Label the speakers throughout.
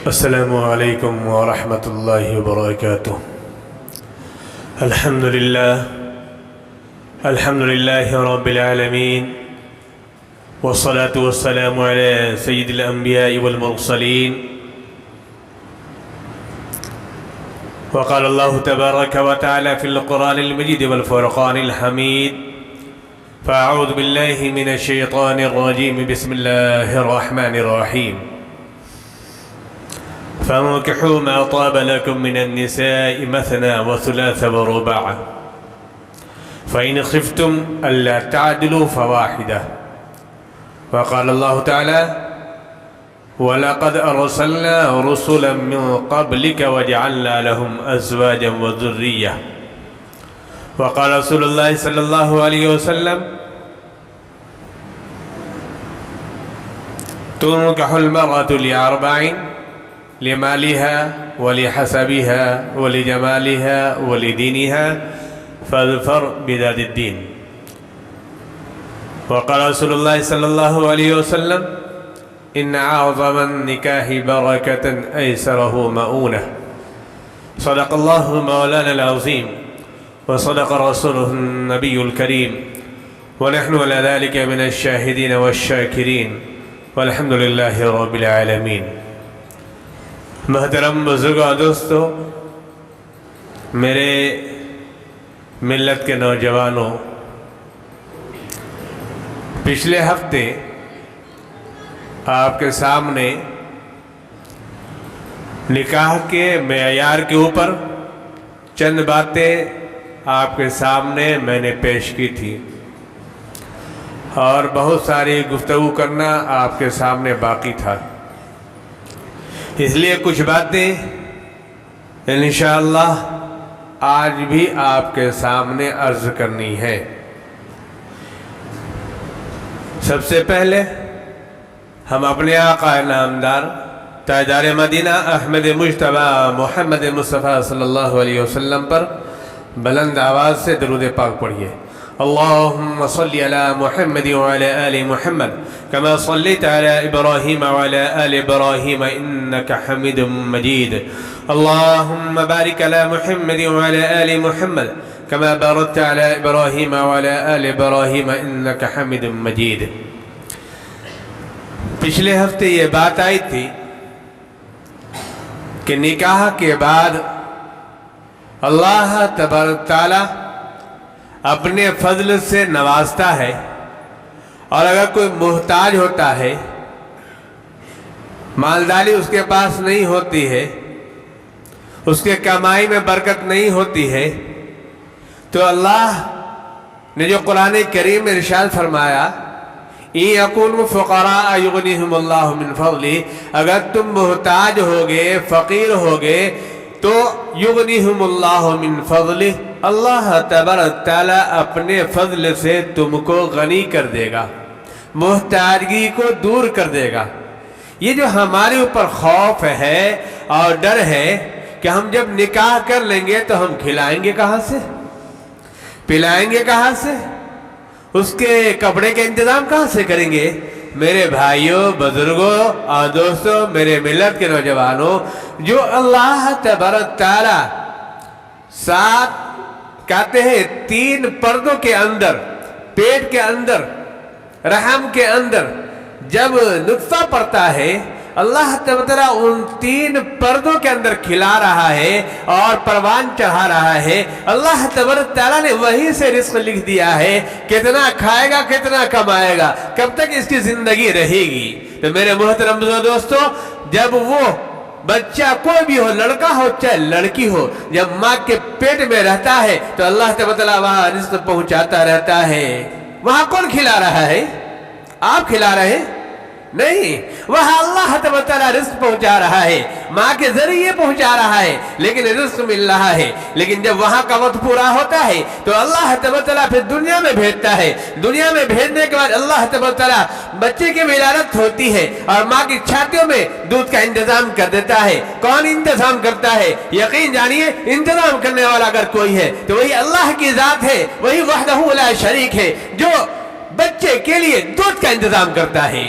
Speaker 1: السلام علیکم ورحمۃ اللہ وبرکاتہ۔ الحمد للہ رب العالمین، والصلاة والسلام علی سید الانبیاء والمرسلین۔ وقال اللہ تبارک وتعالی فی القرآن المجید والفرقان الحمید، فاعوذ باللہ من الشیطان الرجیم، بسم اللہ الرحمن الرحیم۔ فانكحوا ما طاب لكم من النساء مثنى وثلاث ورباع، فإن خفتم ألا تعدلوا فواحدة۔ وقال الله تعالى: ولقد أرسلنا رسلا من قبلك وجعلنا لهم أزواجا وذرية۔ وقال رسول الله صلى الله عليه وسلم: تنكح المرأة لأربع: لمالها ولحسبها ولجمالها ولدينها، فاظفر بذات الدين۔ وقال رسول الله صلى الله عليه وسلم: إن أعظم النكاح بركة أيسره مؤونة۔ صدق الله مولانا العظيم، وصدق رسوله النبي الكريم، ونحن على ذلك من الشاهدين والشاكرين، والحمد لله رب العالمين۔ محترم بزرگوں دوستو، میرے ملت کے نوجوانوں، پچھلے ہفتے آپ کے سامنے نکاح کے معیار کے اوپر چند باتیں آپ کے سامنے میں نے پیش کی تھی، اور بہت ساری گفتگو کرنا آپ کے سامنے باقی تھا، اس لیے کچھ باتیں انشاءاللہ آج بھی آپ کے سامنے عرض کرنی ہے۔ سب سے پہلے ہم اپنے آقا نامدار تاجدار مدینہ احمد مجتبی محمد مصطفیٰ صلی اللہ علیہ وسلم پر بلند آواز سے درود پاک پڑھیے۔ اللهم صل على محمد وعلى آل محمد كما صليت على إبراهيم وعلى آل إبراهيم إنك حميد مجيد۔ اللهم بارك على محمد وعلى آل محمد كما باركت على إبراهيم وعلى آل إبراهيم إنك حميد مجيد۔ پچھلے ہفتے یہ بات آئی تھی کہ نکاح کے بعد اللہ تبارک تعالی اپنے فضل سے نوازتا ہے، اور اگر کوئی محتاج ہوتا ہے، مالداری اس کے پاس نہیں ہوتی ہے، اس کے کمائی میں برکت نہیں ہوتی ہے، تو اللہ نے جو قرآن کریم میں ارشاد فرمایا، إِن يَكُونُوا فُقَرَاءَ يُغْنِهُمُ اللَّهُ مِنْ فَضْلِهِ، اگر تم محتاج ہوگے، فقیر ہوگے، تو یغنیہم اللہ من فضلہ، اللہ تبارک تعالیٰ اپنے فضل سے تم کو غنی کر دے گا، محتاجگی کو دور کر دے گا۔ یہ جو ہمارے اوپر خوف ہے اور ڈر ہے کہ ہم جب نکاح کر لیں گے تو ہم کھلائیں گے کہاں سے، پلائیں گے کہاں سے، اس کے کپڑے کا انتظام کہاں سے کریں گے؟ میرے بھائیوں، بزرگوں اور دوستوں، میرے ملت کے نوجوانوں، جو اللہ تبارک تعالیٰ ساتھ کہتے ہیں 3 پردوں کے اندر، پیٹ کے اندر، رحم کے اندر جب نطفہ پڑتا ہے، اللہ تعالیٰ ان 3 پردوں کے اندر کھلا رہا ہے اور پروان چڑھا رہا ہے۔ اللہ تعالیٰ نے وہیں سے رزق لکھ دیا ہے، کتنا کھائے گا، کتنا کمائے گا، کب تک اس کی زندگی رہے گی۔ تو میرے محترم دوستو، جب وہ بچہ کوئی بھی ہو، لڑکا ہو چاہے لڑکی ہو، جب ماں کے پیٹ میں رہتا ہے تو اللہ تعالیٰ وہاں رزق پہنچاتا رہتا ہے۔ وہاں کون کھلا رہا ہے؟ آپ کھلا رہے ہیں؟ نہیں، وہاں اللہ تعالیٰ رزق پہنچا رہا ہے، ماں کے ذریعے پہنچا رہا ہے، لیکن رزق مل رہا ہے۔ لیکن جب وہاں کا وقت پورا ہوتا ہے تو اللہ تعالیٰ پھر دنیا میں بھیجتا ہے۔ دنیا میں بھیجنے کے بعد اللہ تعالیٰ بچے کی ولادت ہوتی ہے اور ماں کی چھاتیوں میں دودھ کا انتظام کر دیتا ہے۔ کون انتظام کرتا ہے؟ یقین جانیے، انتظام کرنے والا اگر کوئی ہے تو وہی اللہ کی ذات ہے، وہی وحدہ لا شریک ہے، جو بچے کے لیے دودھ کا انتظام کرتا ہے۔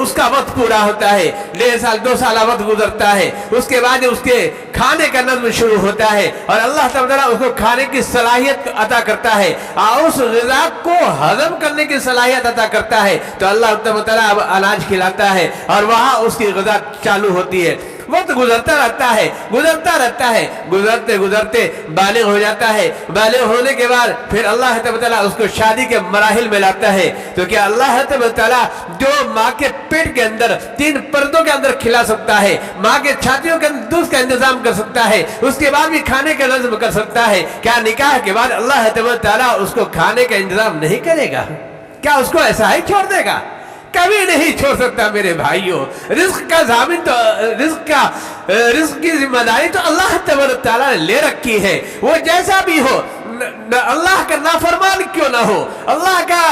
Speaker 1: اس کا وقت پورا ہوتا ہے، 1.5 سال 2 سال وقت گزرتا ہے، اس کے بعد اس کے کھانے کا نظم شروع ہوتا ہے اور اللہ تعالیٰ اس کو کھانے کی صلاحیت عطا کرتا ہے اور اس غذا کو ہضم کرنے کی صلاحیت عطا کرتا ہے، تو اللہ تعالیٰ اب اناج کھلاتا ہے اور وہاں اس کی غذا چالو ہوتی ہے۔ وقت گزرتا رہتا ہے، گزرتے گزرتے بالغ ہو جاتا ہے، بالغ ہونے کے بعد پھر اللہ تعالیٰ اس کو شادی کے مراحل میں لاتا ہے۔ تو کیا اللہ تعالیٰ جو ماں کے پیٹ کے اندر 3 پردوں کے اندر کھلا سکتا ہے، ماں کے چھاتیوں کے اندر دودھ کا انتظام کر سکتا ہے، اس کے بعد بھی کھانے کا نظم کر سکتا ہے، کیا نکاح کے بعد اللہ تعالیٰ اس کو کھانے کا انتظام نہیں کرے گا؟ کیا اس کو ایسا ہی چھوڑ دے گا؟ کبھی نہیں چھوڑ سکتا میرے بھائیوں۔ رزق کا ضامن تو رزق کی ذمہ داری تو اللہ تعالیٰ نے لے رکھی ہے، وہ جیسا بھی ہو، اللہ کا نافرمان کیوں نہ ہو، اللہ کا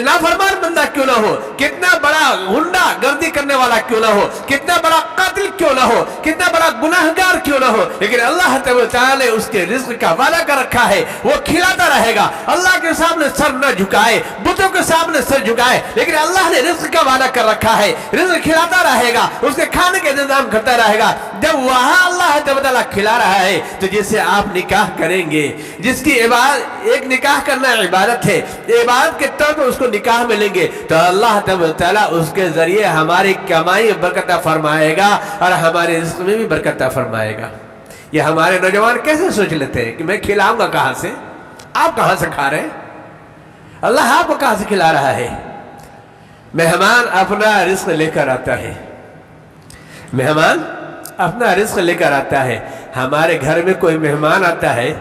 Speaker 1: نافرمان بندہ کیوں نہ ہو، کتنا بڑا غنڈہ گردی کرنے والا کیوں نہ ہو، کتنا بڑا قاتل کیوں نہ ہو، کتنا بڑا گناہگار کیوں نہ ہو، لیکن اللہ تعالیٰ نے اس کے رزق کا وعدہ کر رکھا ہے، وہ کھلاتا رہے گا۔ اللہ کے سامنے سر نہ جھکائے، بتوں کے سامنے سر جھکائے، لیکن اللہ نے رزق کا وعدہ کر رکھا ہے، رزق کھلاتا رہے گا، اس کے کھانے کا انتظام کرتا رہے گا۔ جب وہاں اللہ تعالیٰ کھلا رہا ہے تو جس سے آپ نکاح کریں گے، جس کی عبادت، ایک نکاح کرنا عبادت ہے، عبادت کے طور پر اس کو نکاح ملیں گے تو اللہ تعالیٰ اس کے ذریعے ہماری کمائی برکت فرمائے گا اور ہمارے رزق میں بھی برکت فرمائے گا۔ یہ ہمارے نوجوان کیسے سوچ لیتے ہیں کہ میں کھلاؤں گا کہاں سے؟ آپ کہاں سے کھا رہے ہیں؟ اللہ آپ کو کہاں سے کھلا رہا ہے؟ مہمان اپنا رزق لے کر آتا ہے، مہمان اپنا رزق لے کر آتا ہے۔ ہمارے گھر میں کوئی مہمان آتا ہے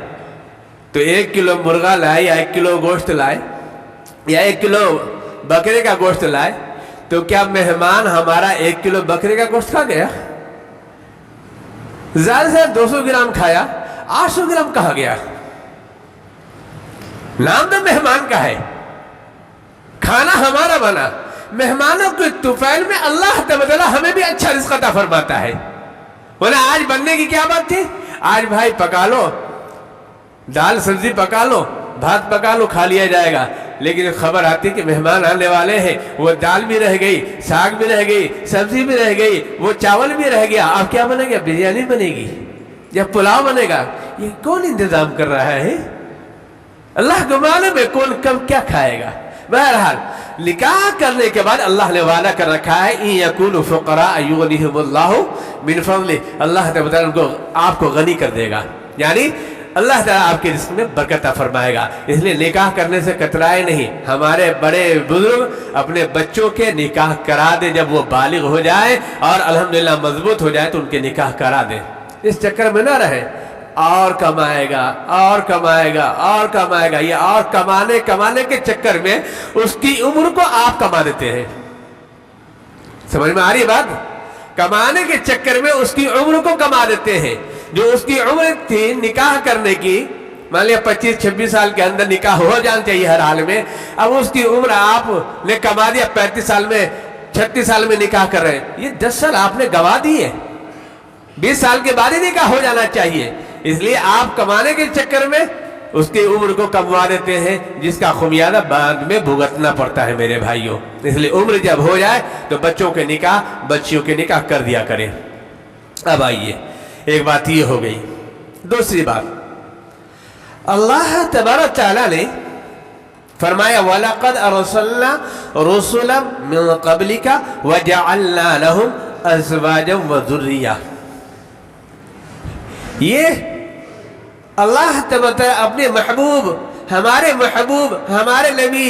Speaker 1: تو 1 کلو مرغا لائے یا 1 کلو گوشت لائے یا 1 کلو بکرے کا گوشت لائے، تو کیا مہمان ہمارا 1 کلو بکرے کا گوشت کھا گیا؟ زیادہ سے 200 گرام کھایا، 800 گرام کہا گیا؟ نام تو مہمان کا ہے، کھانا ہمارا بنا۔ مہمانوں کے طفیل میں اللہ تعالیٰ ہمیں بھی اچھا رزق عطا فرماتا ہے۔ بولے آج بننے کی کیا بات تھی؟ آج بھائی پکا لو، دال سبزی پکا لو، بھات پکا لو، کھا لیا جائے گا۔ لیکن خبر آتی کہ مہمان آنے والے ہیں، وہ دال بھی رہ گئی، ساگ بھی رہ گئی، سبزی بھی رہ گئی، وہ چاول بھی رہ گیا، اب کیا بنے گا؟ بریانی بنے گی یا پلاؤ بنے گا؟ یہ کون انتظام کر رہا ہے؟ اللہ کو معلوم ہے کون کب کیا کھائے گا۔ بہرحال نکاح کرنے کے بعد اللہ نے وعدہ کر رکھا ہے ان یکونوا فقراء یغنیہم اللہ من فضلہ، اللہ تعالیٰ کو آپ کو غنی کر دے گا، یعنی اللہ تعالیٰ آپ کے رزق میں برکت فرمائے گا۔ اس لیے نکاح کرنے سے کترائے نہیں۔ ہمارے بڑے بزرگ اپنے بچوں کے نکاح کرا دے، جب وہ بالغ ہو جائے اور الحمدللہ مضبوط ہو جائے تو ان کے نکاح کرا دے۔ اس چکر میں نہ رہے اور کمائے گا اور کمائے گا اور کمائے گا، یہ اور کمانے کے چکر میں اس کی عمر کو آپ کما دیتے ہیں۔ سمجھ میں آ رہی بات؟ کمانے کے چکر میں اس کی عمر کو کما دیتے ہیں۔ جو اس کی عمر تھی نکاح کرنے کی، مان لیا 25-26 سال کے اندر نکاح ہو جانا چاہیے ہر حال میں، اب اس کی عمر آپ نے کما دیا 35 سال میں، 36 سال میں نکاح کر رہے ہیں، یہ 10 سال آپ نے گوا دیے۔ 20 سال کے بعد ہی نکاح ہو جانا چاہیے، اس لیے آپ کمانے کے چکر میں اس کی عمر کو کموا دیتے ہیں، جس کا خمیازہ بعد میں بھگتنا پڑتا ہے میرے بھائیوں۔ اس لیے عمر جب ہو جائے تو بچوں کے نکاح، بچیوں کے نکاح کر دیا کریں۔ اب آئیے، ایک بات یہ ہو گئی۔ دوسری بات، اللہ تبارک تعالیٰ نے فرمایا وَلَقَدْ أَرْسَلْنَا رُسُلًا مِّن قَبْلِكَ وَجَعَلْنَا لَهُمْ أَزْوَاجًا وَذُرِّيَّةً۔ یہ اللہ تبارک اپنے محبوب، ہمارے نبی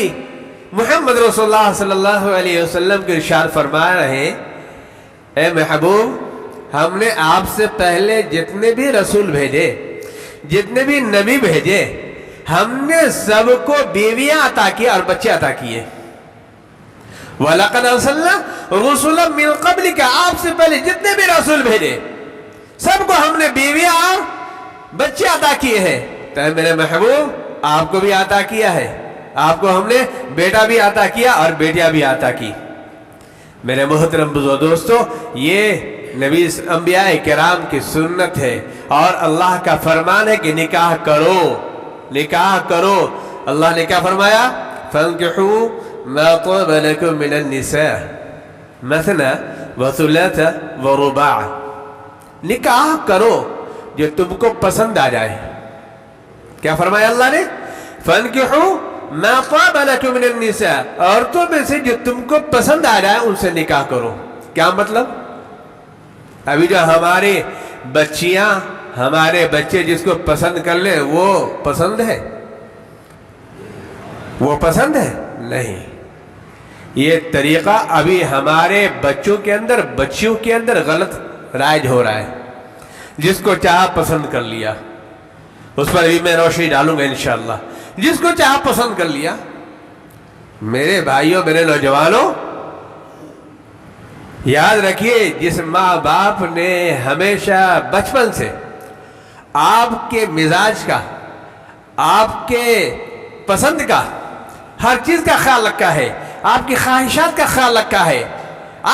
Speaker 1: محمد رسول اللہ صلی اللہ علیہ وسلم کے ارشاد فرما رہے ہیں، اے محبوب، ہم نے آپ سے پہلے جتنے بھی رسول بھیجے، جتنے بھی نبی بھیجے، ہم نے سب کو بیویاں عطا کی اور بچے عطا کیے۔ وَلَقَدْ أَرْسَلْنَا رُسُلًا مِّن قَبْلِكَ، آپ سے پہلے جتنے بھی رسول بھیجے سب کو ہم نے بیویاں اور بچے عطا کیے ہیں۔ تو میرے محبوب، آپ کو بھی عطا کیا ہے، آپ کو ہم نے بیٹا بھی عطا کیا اور بیٹیاں بھی عطا کی۔ میرے محترم بزرگ دوستو، یہ نبی انبیاء کرام کی سنت ہے اور اللہ کا فرمان ہے کہ نکاح کرو، نکاح کرو۔ اللہ نے کیا فرمایا؟ فَانْكِحُوا ما طاب لكم من النساء مثنى وثلاث ورباع, نکاح کرو جو تم کو پسند آ جائے. کیا فرمایا اللہ نے؟ فانکحوا ما طاب لكم من النساء, عورتوں میں سے جو تم کو پسند آ جائے ان سے نکاح کرو. کیا مطلب؟ ابھی جو ہماری بچیاں ہمارے بچے جس کو پسند کر لیں وہ پسند ہے؟ وہ پسند ہے؟ نہیں. یہ طریقہ ابھی ہمارے بچوں کے اندر بچیوں کے اندر غلط رائج ہو رہا ہے. جس کو چاہا پسند کر لیا, اس پر بھی میں روشنی ڈالوں گا انشاءاللہ. جس کو چاہا پسند کر لیا. میرے بھائیوں میرے نوجوانوں یاد رکھیے, جس ماں باپ نے ہمیشہ بچپن سے آپ کے مزاج کا, آپ کے پسند کا, ہر چیز کا خیال رکھا ہے, آپ کی خواہشات کا خیال رکھا ہے,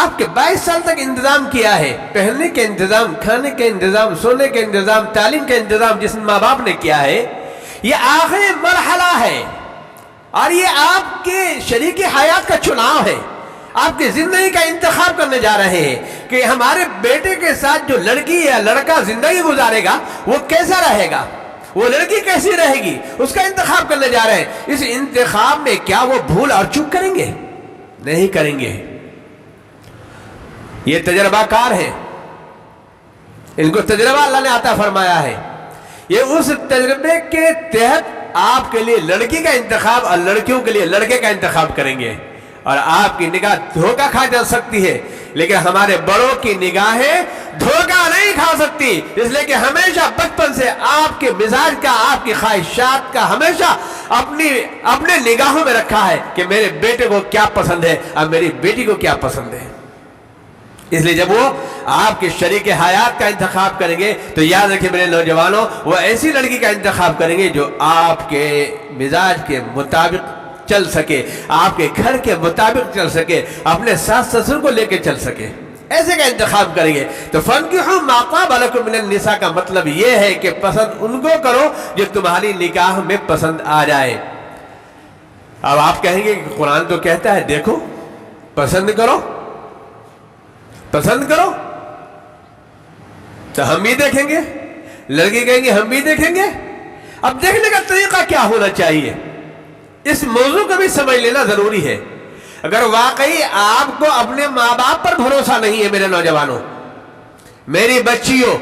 Speaker 1: آپ کے 22 سال تک انتظام کیا ہے, پہننے کے انتظام, کھانے کے انتظام, سونے کے انتظام, تعلیم کا انتظام جس ماں باپ نے کیا ہے, یہ آخری مرحلہ ہے اور یہ آپ کے شریک حیات کا چناؤ ہے. آپ کی زندگی کا انتخاب کرنے جا رہے ہیں کہ ہمارے بیٹے کے ساتھ جو لڑکی یا لڑکا زندگی گزارے گا وہ کیسا رہے گا, وہ لڑکی کیسی رہے گی, اس کا انتخاب کرنے جا رہے ہیں. اس انتخاب میں کیا وہ بھول اور چوک کریں گے؟ نہیں کریں گے. یہ تجربہ کار ہے, ان کو تجربہ اللہ نے عطا فرمایا ہے. یہ اس تجربے کے تحت آپ کے لیے لڑکی کا انتخاب اور لڑکیوں کے لیے لڑکے کا انتخاب کریں گے. اور آپ کی نگاہ دھوکہ کھا جا سکتی ہے, لیکن ہمارے بڑوں کی نگاہیں دھوکہ نہیں کھا سکتی, اس لیے کہ ہمیشہ بچپن سے آپ کے مزاج کا, آپ کی خواہشات کا ہمیشہ اپنے نگاہوں میں رکھا ہے کہ میرے بیٹے کو کیا پسند ہے اور میری بیٹی کو کیا پسند ہے. اس لیے جب وہ آپ کے شریک حیات کا انتخاب کریں گے تو یاد رکھیں میرے نوجوانوں, وہ ایسی لڑکی کا انتخاب کریں گے جو آپ کے مزاج کے مطابق چل سکے, آپ کے گھر کے مطابق چل سکے, اپنے ساس سسر کو لے کے چل سکے, ایسے کا انتخاب کریں گے. تو فانکحوا ما طاب لکم من النساء کا مطلب یہ ہے کہ پسند ان کو کرو جو تمہاری نکاح میں پسند آ جائے. اب آپ کہیں گے کہ قرآن تو کہتا ہے دیکھو پسند کرو, پسند کرو, تو ہم بھی دیکھیں گے. لڑکی کہیں گے ہم بھی دیکھیں گے. اب دیکھنے کا طریقہ کیا ہونا چاہیے, اس موضوع کو بھی سمجھ لینا ضروری ہے. اگر واقعی آپ کو اپنے ماں باپ پر بھروسہ نہیں ہے میرے نوجوانوں, میری بچیوں,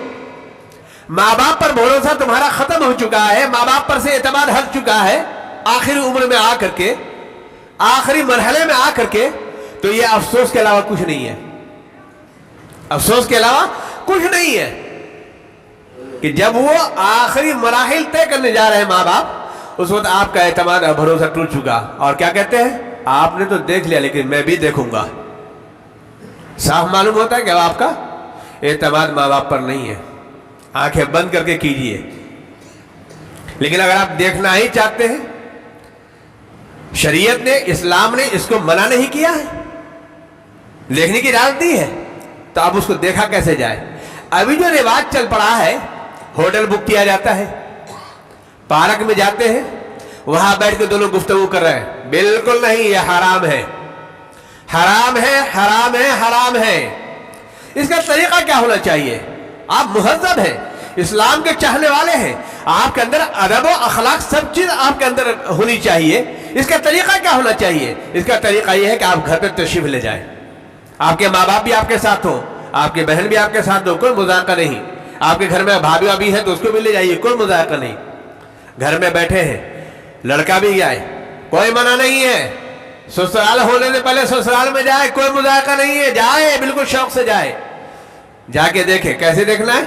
Speaker 1: ماں باپ پر بھروسہ تمہارا ختم ہو چکا ہے, ماں باپ پر سے اعتماد ہٹ چکا ہے آخری عمر میں آ کر کے, آخری مرحلے میں آ کر کے, تو یہ افسوس کے علاوہ کچھ نہیں ہے. افسوس کے علاوہ کچھ نہیں ہے کہ جب وہ آخری مراحل طے کرنے جا رہے ہیں ماں باپ, اس وقت آپ کا اعتماد اور بھروسہ ٹوٹ چکا, اور کیا کہتے ہیں آپ نے تو دیکھ لیا لیکن میں بھی دیکھوں گا. صاف معلوم ہوتا ہے کہ آپ کا اعتماد ماں باپ پر نہیں ہے. آنکھیں بند کر کے کیجئے. لیکن اگر آپ دیکھنا ہی چاہتے ہیں, شریعت نے, اسلام نے اس کو منع نہیں کیا ہے, دیکھنے کی اجازت دی ہے, تو اب اس کو دیکھا کیسے جائے. ابھی جو رواج چل پڑا ہے, ہوٹل بک کیا جاتا ہے, پارک میں جاتے ہیں, وہاں بیٹھ کے دونوں گفتگو کر رہے ہیں. بالکل نہیں, یہ حرام ہے, حرام ہے, حرام ہے, حرام ہے. اس کا طریقہ کیا ہونا چاہیے؟ آپ مہذب ہیں, اسلام کے چاہنے والے ہیں, آپ کے اندر ادب و اخلاق سب چیز آپ کے اندر ہونی چاہیے. اس کا طریقہ کیا ہونا چاہیے؟ اس کا طریقہ یہ ہے کہ آپ گھر پہ تشریف لے جائیں, آپ کے ماں باپ بھی آپ کے ساتھ ہوں, آپ کی بہن بھی آپ کے ساتھ ہو, کوئی مذاکرہ نہیں. آپ کے گھر میں بھابھی وابھی ہے تو اس کو بھی لے جائیے, کوئی مذاکرہ نہیں. گھر میں بیٹھے ہیں, لڑکا بھی جائے, کوئی منع نہیں ہے. سسرال ہونے سے پہلے سسرال میں جائے, کوئی مذاکرہ نہیں ہے, جائے, بالکل شوق سے جائے, جا کے دیکھے. کیسے دیکھنا ہے؟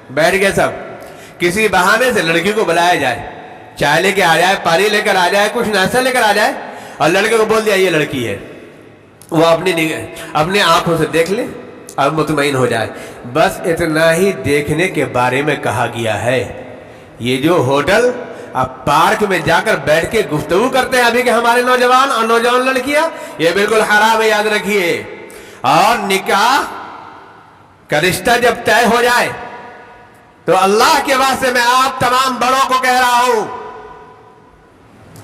Speaker 1: بیٹھ گئے سب, کسی بہانے سے لڑکی کو بلایا جائے, چائے لے کے آ جائے, پانی لے کر آ جائے, کچھ ناشتہ لے کر آ جائے, اور لڑکے کو بول دیا یہ لڑکی ہے. وہ اپنی آنکھوں سے دیکھ لے اور مطمئن ہو جائے. بس اتنا ہی دیکھنے کے بارے میں کہا گیا ہے. یہ جو ہوٹل اب پارک میں جا کر بیٹھ کے گفتگو کرتے ہیں ابھی کے ہمارے نوجوان اور نوجوان لڑکیاں, یہ بالکل حرام ہے, یاد رکھیے. اور نکاح کا رشتہ جب طے ہو جائے تو اللہ کے واسطے میں آپ تمام بڑوں کو کہہ رہا ہوں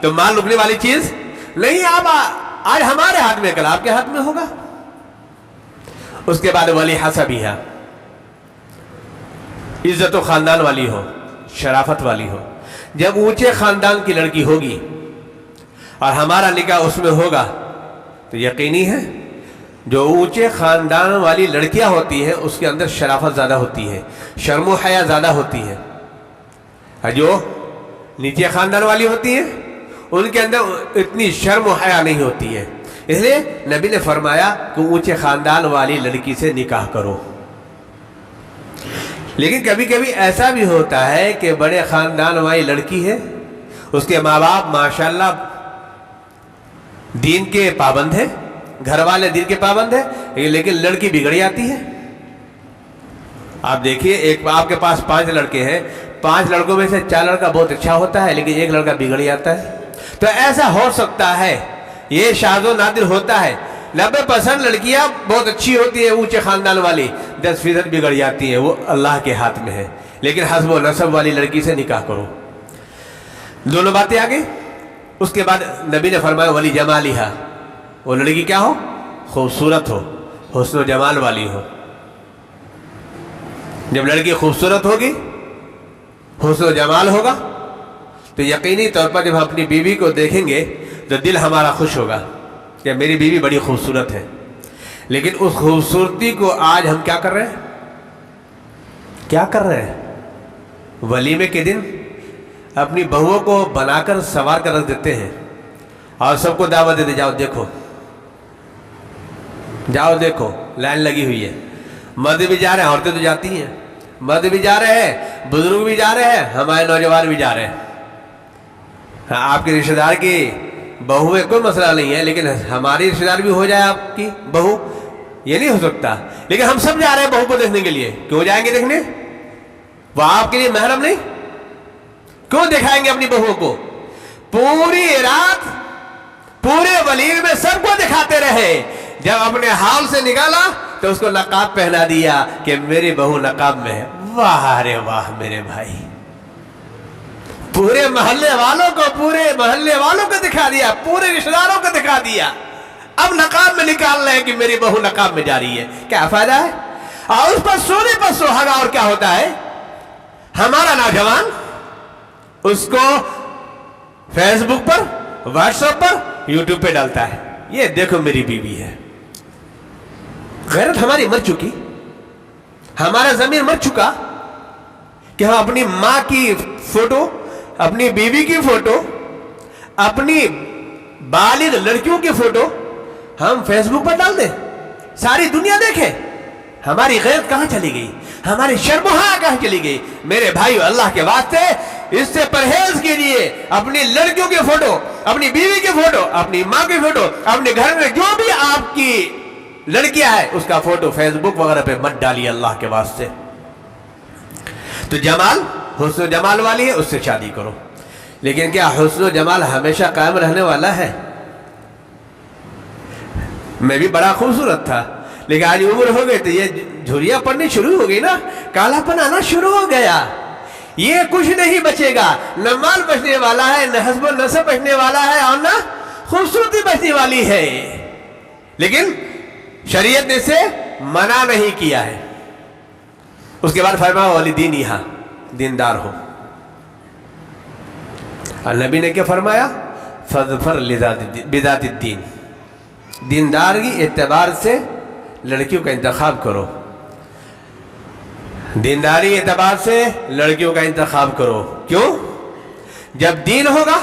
Speaker 1: تو مال رکنے والی چیز نہیں. آپ آج ہمارے ہاتھ میں کل آپ کے ہاتھ میں ہوگا. اس کے بعد ولی حسبیہ، عزت و خاندان والی ہو، شرافت والی ہو. جب اونچے خاندان کی لڑکی ہوگی اور ہمارا نکاح اس میں ہوگا تو یقینی ہے جو اونچے خاندان والی لڑکیاں ہوتی ہیں اس کے اندر شرافت زیادہ ہوتی ہے، شرم و حیا زیادہ ہوتی ہے. اور جو نیچے خاندان والی ہوتی ہیں ان کے اندر اتنی شرم و حیا نہیں ہوتی ہے. اس لیے نبی نے فرمایا کہ اونچے خاندان والی لڑکی سے نکاح کرو. لیکن کبھی کبھی ایسا بھی ہوتا ہے کہ بڑے خاندان والی لڑکی ہے، اس کے ماں باپ ماشاءاللہ دین کے پابند ہیں، گھر والے دین کے پابند ہیں، لیکن لڑکی بگڑ جاتی ہے. آپ دیکھیے ایک آپ کے پاس 5 لڑکے ہیں، 5 لڑکوں میں سے 4 لڑکا بہت اچھا ہوتا ہے لیکن ایک لڑکا بگڑ جاتا ہے. تو ایسا ہو سکتا ہے، یہ شاذ و نادر ہوتا ہے. 90% لڑکیاں بہت اچھی ہوتی ہیں اونچے خاندان والی، 10% بگڑ جاتی ہیں، وہ اللہ کے ہاتھ میں ہے. لیکن حسب و نسب والی لڑکی سے نکاح کرو. دونوں باتیں آگے. اس کے بعد نبی نے فرمایا ولی جمالہا، وہ لڑکی کیا ہو؟ خوبصورت ہو، حسن و جمال والی ہو. جب لڑکی خوبصورت ہوگی، حسن و جمال ہوگا تو یقینی طور پر جب ہم اپنی بیوی کو دیکھیں گے تو دل ہمارا خوش ہوگا کہ میری بیوی بڑی خوبصورت ہے. لیکن اس خوبصورتی کو آج ہم کیا کر رہے ہیں؟ کیا کر رہے ہیں؟ ولیمے کے دن اپنی بہوؤں کو بنا کر سوار کر رکھ دیتے ہیں اور سب کو دعوت دیتے، جاؤ دیکھو، جاؤ دیکھو، لائن لگی ہوئی ہے. مرد بھی جا رہے ہیں، عورتیں تو جاتی ہیں، مرد بھی جا رہے ہیں، بزرگ بھی جا رہے ہیں، ہمارے نوجوان بھی جا رہے ہیں. آپ کے رشتہ دار کی بہو میں کوئی مسئلہ نہیں ہے، لیکن ہماری رشتہ دار بھی ہو جائے آپ کی بہو، یہ نہیں ہو سکتا. لیکن ہم سب جا رہے ہیں بہو کو دیکھنے کے لیے. کیوں جائیں گے دیکھنے؟ وہ آپ کے لیے محرم نہیں؟ کیوں دکھائیں گے اپنی بہو کو؟ پوری رات پورے ولیمے میں سب کو دکھاتے رہے. جب اپنے حال سے نکالا تو اس کو نقاب پہنا دیا کہ میری بہو نقاب میں ہے. واہ رے واہ میرے بھائی، پورے محلے والوں کو دکھا دیا، پورے رشتہ داروں کو دکھا دیا. اب نقاب میں نکال رہے ہیں کہ میری بہو نقاب میں جا رہی ہے. کیا فائدہ ہے؟ اور اس پر سونے پر سہاگا. اور کیا ہوتا ہے؟ ہمارا نوجوان اس کو فیس بک پر، واٹس ایپ پر، یوٹیوب پہ ڈالتا ہے، یہ دیکھو میری بیوی ہے. غیرت ہماری مر چکی، ہمارا ضمیر مر چکا کہ ہم اپنی ماں کی فوٹو، اپنی بیوی کی فوٹو، اپنی بالغ لڑکیوں کی فوٹو ہم فیس بک پر ڈال دیں، ساری دنیا دیکھے. ہماری غیرت کہاں چلی گئی؟ ہماری شرم و حیا کہاں چلی گئی؟ میرے بھائیو، اللہ کے واسطے اس سے پرہیز کیجیے. اپنی لڑکیوں کی فوٹو، اپنی بیوی کی فوٹو، اپنی ماں کی فوٹو، اپنے گھر میں جو بھی آپ کی لڑکیاں ہے اس کا فوٹو فیس بک وغیرہ پہ مت ڈالیے اللہ کے واسطے. تو جمال، حسن و جمال والی ہے، اس سے شادی کرو. لیکن کیا حسن و جمال ہمیشہ قائم رہنے والا ہے؟ میں بھی بڑا خوبصورت تھا لیکن آج عمر ہو گئی تو یہ جھریاں پڑنی شروع ہو گئی نا، کالا پن آنا شروع ہو گیا. یہ کچھ نہیں بچے گا، نہ مال بچنے والا ہے، نہ حسب و نسب بچنے والا ہے، اور نہ خوبصورتی بچنے والی ہے. لیکن شریعت نے اسے منع نہیں کیا ہے. اس کے بعد فرمایا والدین، یہاں دیندار ہو. اور نبی نے کیا فرمایا؟ فظفر بذات الدین، دیندار کی اعتبار سے لڑکیوں کا انتخاب کرو. دینداری اعتبار سے لڑکیوں کا انتخاب کرو. کیوں؟ جب دین ہوگا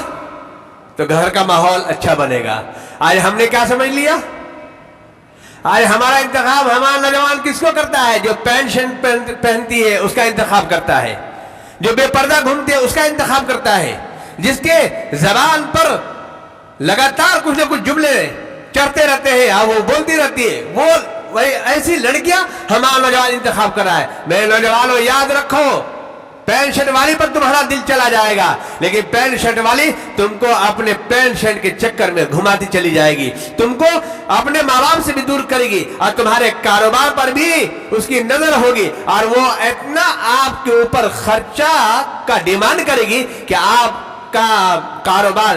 Speaker 1: تو گھر کا ماحول اچھا بنے گا. آج ہم نے کیا سمجھ لیا؟ آج ہمارا انتخاب ہمارا نوجوان کس کو کرتا ہے؟ جو پینٹ شرٹ پہنتی ہے اس کا انتخاب کرتا ہے، جو بے پردہ گھومتی ہے اس کا انتخاب کرتا ہے، جس کے زبان پر لگاتار کچھ نہ کچھ جملے چڑھتے رہتے ہیں اور وہ بولتی رہتی ہے، وہ ایسی لڑکیاں ہمارا نوجوان انتخاب کر رہا ہے. میرے نوجوانوں یاد رکھو، پینٹ شرٹ والی پر تمہارا دل چلا جائے گا، لیکن پینٹ شرٹ والی تم کو اپنے پینٹ شرٹ کے چکر میں گھماتی چلی جائے گی، تم کو اپنے ماں باپ سے بھی دور کرے گی اور تمہارے کاروبار پر بھی اس کی نظر ہوگی، اور وہ اتنا آپ کے اوپر خرچہ کا ڈیمانڈ کرے گی کہ آپ کا کاروبار